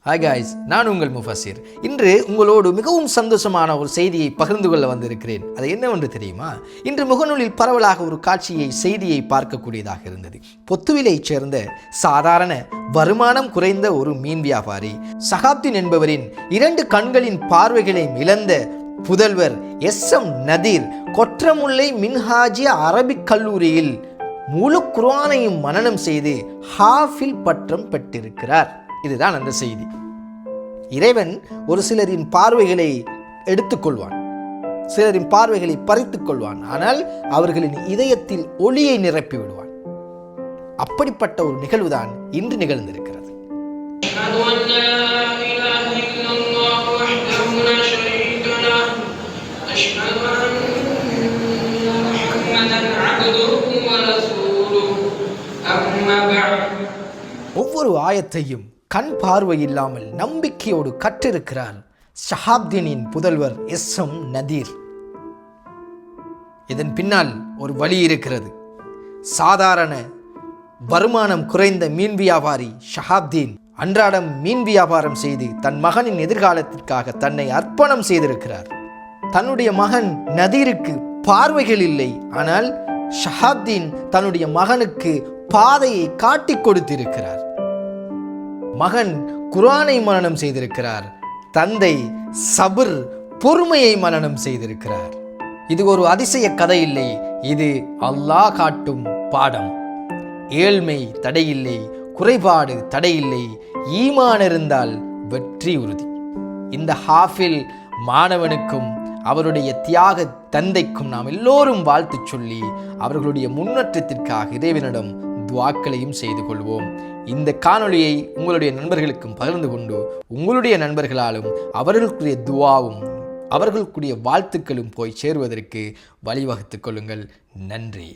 Hi guys, நான் உங்கள் முஃபஸிர். இன்று உங்களோடு மிகவும் சந்தோஷமான ஒரு செய்தியை பகிர்ந்து கொள்ள வந்திருக்கிறேன். அது என்னவென்று தெரியுமா? இன்று முகநூலில் பரவலாக ஒரு செய்தியை பார்க்கக்கூடியதாக இருந்தது. பொத்துவிலைச் சேர்ந்த சாதாரண வருமானம் குறைந்த ஒரு மீன் வியாபாரி ஷஹாப்தீன் என்பவரின் 2 கண்களின் பார்வைகளை இழந்த புதல்வர் எஸ்.எம். நதீர் கொற்றமுல்லை மின்ஹாஜியா அரபிக் கல்லூரியில் முழு குர்ஆனையும் மனனம் செய்து ஹாஃபில் பட்டம் பெற்றிருக்கிறார். இதுதான் அந்த செய்தி. இறைவன் ஒரு சிலரின் பார்வைகளை எடுத்துக்கொள்வான், சிலரின் பார்வைகளை பறித்துக் கொள்வான், ஆனால் அவர்களின் இதயத்தில் ஒளியை நிரப்பி விடுவான். அப்படிப்பட்ட ஒரு நிகழ்வுதான் இன்று நிகழ்ந்திருக்கிறது. ஒவ்வொரு ஆயத்தையும் கண் பார்வை இல்லாமல் நம்பிக்கையோடு கற்றிருக்கிறார் ஷஹாப்தீனின் புதல்வர் எஸ்.எம். நதீர். இதன் பின்னால் ஒரு வழி இருக்கிறது. சாதாரண வருமானம் குறைந்த மீன் வியாபாரி ஷஹாப்தீன் அன்றாடம் மீன் வியாபாரம் செய்து தன் மகனின் எதிர்காலத்திற்காக தன்னை அர்ப்பணம் செய்திருக்கிறார். தன்னுடைய மகன் நதீருக்கு பார்வைகள் இல்லை, ஆனால் ஷஹாப்தீன் தன்னுடைய மகனுக்கு பாதையை காட்டிக் கொடுத்திருக்கிறார். மகன் குர்ஆனை மனனம் செய்திருக்கிறார். தந்தை சபர் பொறுமையை மனனம் செய்திருக்கிறார். இது ஒரு அதிசய கதை இல்லை, இது அல்லாஹ் காட்டும் பாடம். ஏழ்மை தடையில்லை, குறைபாடு தடையில்லை, ஈமான் இருந்தால் வெற்றி உறுதி. இந்த ஹாஃபில் மாணவனுக்கும் அவருடைய தியாக தந்தைக்கும் நாம் எல்லோரும் வாழ்த்து சொல்லி அவர்களுடைய முன்னேற்றத்திற்காக இறைவனிடம் துஆக்களையும் செய்து கொள்வோம். இந்த காணொளியை உங்களுடைய நண்பர்களுக்கும் பகிர்ந்து கொண்டு உங்களுடைய நண்பர்களாலும் அவர்களுக்குரிய துஆவும் அவர்களுக்குரிய வாழ்த்துக்களும் போய் சேருவதற்கு வழிவகுத்துக் கொள்ளுங்கள். நன்றி.